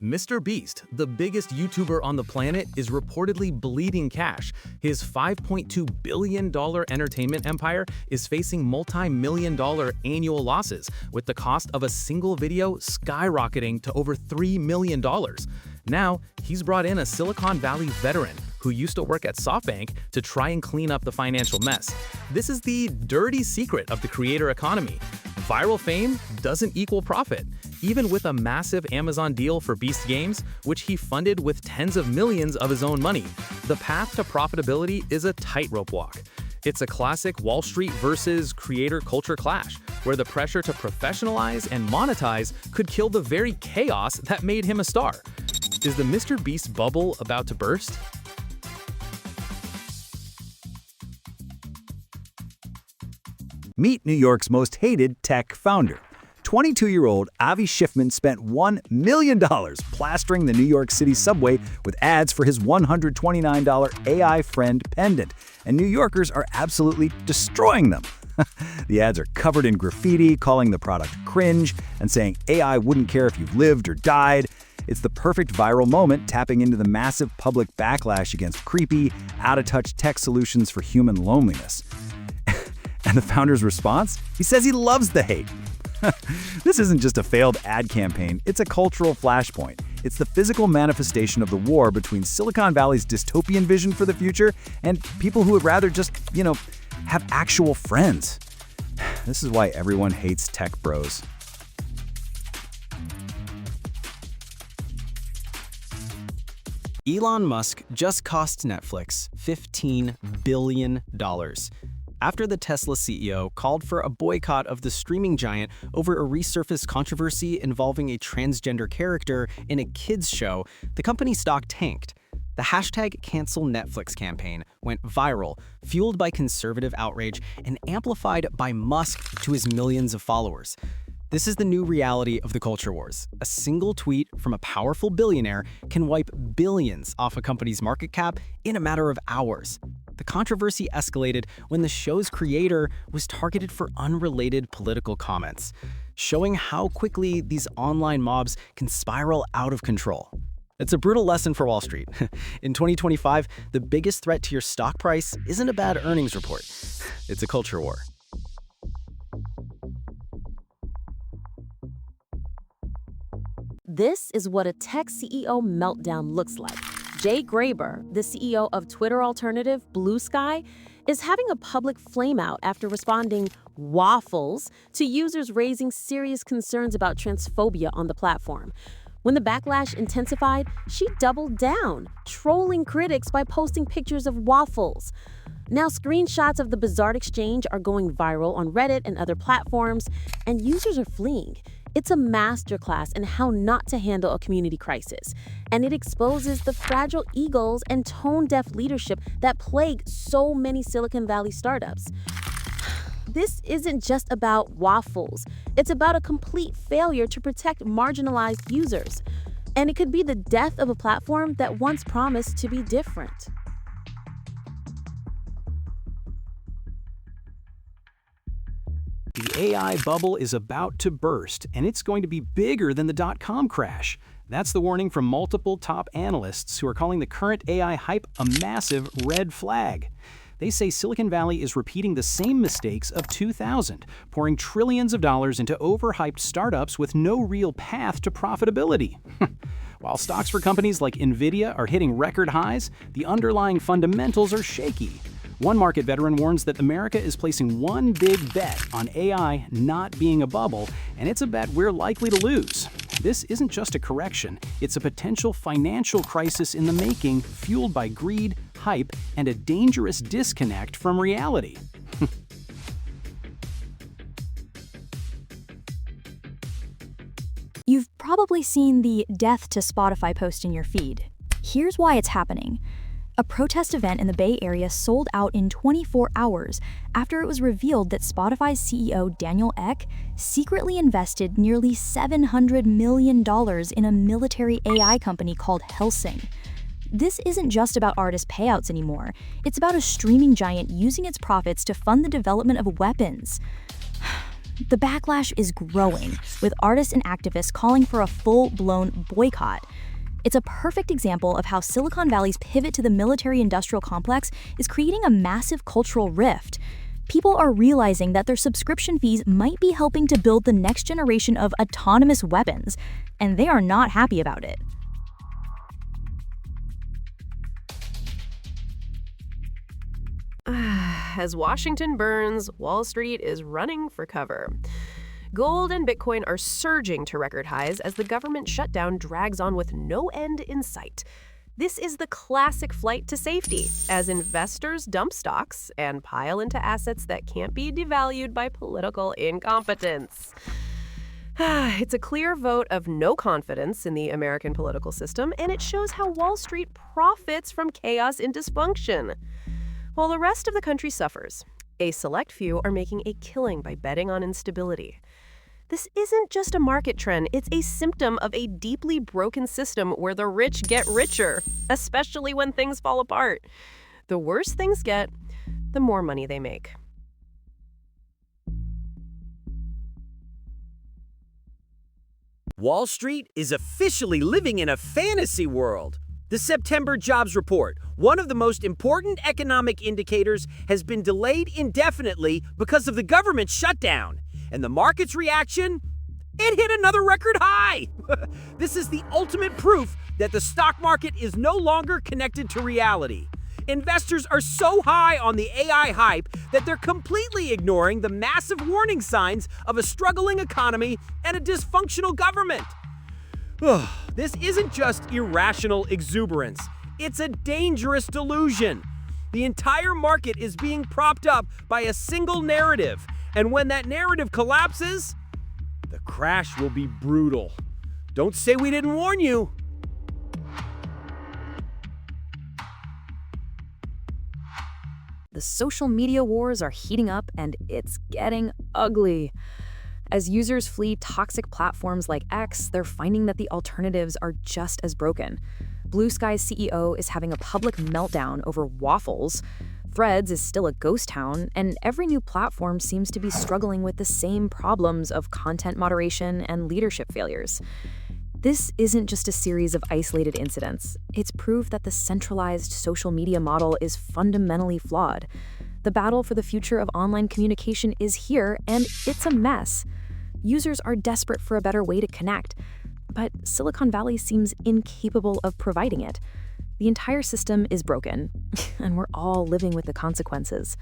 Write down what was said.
MrBeast, the biggest YouTuber on the planet, is reportedly bleeding cash. His $5.2 billion entertainment empire is facing multi-million-dollar annual losses, with the cost of a single video skyrocketing to over $3 million. Now, he's brought in a Silicon Valley veteran who used to work at SoftBank to try and clean up the financial mess. This is the dirty secret of the creator economy. Viral fame doesn't equal profit. Even with a massive Amazon deal for Beast Games, which he funded with tens of millions of his own money, the path to profitability is a tightrope walk. It's a classic Wall Street versus creator culture clash, where the pressure to professionalize and monetize could kill the very chaos that made him a star. Is the MrBeast bubble about to burst? Meet New York's most hated tech founder. 22-year-old Avi Schiffman spent $1 million plastering the New York City subway with ads for his $129 AI friend pendant, and New Yorkers are absolutely destroying them. The ads are covered in graffiti, calling the product cringe, and saying AI wouldn't care if you've lived or died. It's the perfect viral moment, tapping into the massive public backlash against creepy, out-of-touch tech solutions for human loneliness. And the founder's response? He says he loves the hate. This isn't just a failed ad campaign, it's a cultural flashpoint. It's the physical manifestation of the war between Silicon Valley's dystopian vision for the future and people who would rather just, have actual friends. This is why everyone hates tech bros. Elon Musk just cost Netflix $15 billion after the Tesla CEO called for a boycott of the streaming giant over a resurfaced controversy involving a transgender character in a kids' show. The company's stock tanked. The hashtag Cancel Netflix campaign went viral, fueled by conservative outrage and amplified by Musk to his millions of followers. This is the new reality of the culture wars. A single tweet from a powerful billionaire can wipe billions off a company's market cap in a matter of hours. The controversy escalated when the show's creator was targeted for unrelated political comments, showing how quickly these online mobs can spiral out of control. It's a brutal lesson for Wall Street. In 2025, the biggest threat to your stock price isn't a bad earnings report. It's a culture war. This is what a tech CEO meltdown looks like. Jay Graber, the CEO of Twitter alternative Blue Sky, is having a public flameout after responding waffles to users raising serious concerns about transphobia on the platform. When the backlash intensified, she doubled down, trolling critics by posting pictures of waffles. Now, screenshots of the bizarre exchange are going viral on Reddit and other platforms, and users are fleeing. It's a masterclass in how not to handle a community crisis, and it exposes the fragile egos and tone-deaf leadership that plague so many Silicon Valley startups. This isn't just about waffles. It's about a complete failure to protect marginalized users. And it could be the death of a platform that once promised to be different. The AI bubble is about to burst, and it's going to be bigger than the dot-com crash. That's the warning from multiple top analysts who are calling the current AI hype a massive red flag. They say Silicon Valley is repeating the same mistakes of 2000, pouring trillions of dollars into overhyped startups with no real path to profitability. While stocks for companies like Nvidia are hitting record highs, the underlying fundamentals are shaky. One market veteran warns that America is placing one big bet on AI not being a bubble, and it's a bet we're likely to lose. This isn't just a correction, it's a potential financial crisis in the making, fueled by greed, hype, and a dangerous disconnect from reality. You've probably seen the death to Spotify post in your feed. Here's why it's happening. A protest event in the Bay Area sold out in 24 hours after it was revealed that Spotify's CEO Daniel Ek secretly invested nearly $700 million in a military AI company called Helsing. This isn't just about artist payouts anymore. It's about a streaming giant using its profits to fund the development of weapons. The backlash is growing, with artists and activists calling for a full-blown boycott. It's a perfect example of how Silicon Valley's pivot to the military-industrial complex is creating a massive cultural rift. People are realizing that their subscription fees might be helping to build the next generation of autonomous weapons, and they are not happy about it. As Washington burns, Wall Street is running for cover. Gold and Bitcoin are surging to record highs as the government shutdown drags on with no end in sight. This is the classic flight to safety, as investors dump stocks and pile into assets that can't be devalued by political incompetence. It's a clear vote of no confidence in the American political system, and it shows how Wall Street profits from chaos and dysfunction. While the rest of the country suffers, a select few are making a killing by betting on instability. This isn't just a market trend, it's a symptom of a deeply broken system where the rich get richer, especially when things fall apart. The worse things get, the more money they make. Wall Street is officially living in a fantasy world. The September jobs report, one of the most important economic indicators, has been delayed indefinitely because of the government shutdown. And the market's reaction? It hit another record high! This is the ultimate proof that the stock market is no longer connected to reality. Investors are so high on the AI hype that they're completely ignoring the massive warning signs of a struggling economy and a dysfunctional government. This isn't just irrational exuberance. It's a dangerous delusion. The entire market is being propped up by a single narrative, and when that narrative collapses, the crash will be brutal. Don't say we didn't warn you. The social media wars are heating up, and it's getting ugly. As users flee toxic platforms like X, they're finding that the alternatives are just as broken. Blue Sky's CEO is having a public meltdown over waffles. Threads is still a ghost town, and every new platform seems to be struggling with the same problems of content moderation and leadership failures. This isn't just a series of isolated incidents. It's proof that the centralized social media model is fundamentally flawed. The battle for the future of online communication is here, and it's a mess. Users are desperate for a better way to connect, but Silicon Valley seems incapable of providing it. The entire system is broken, and we're all living with the consequences.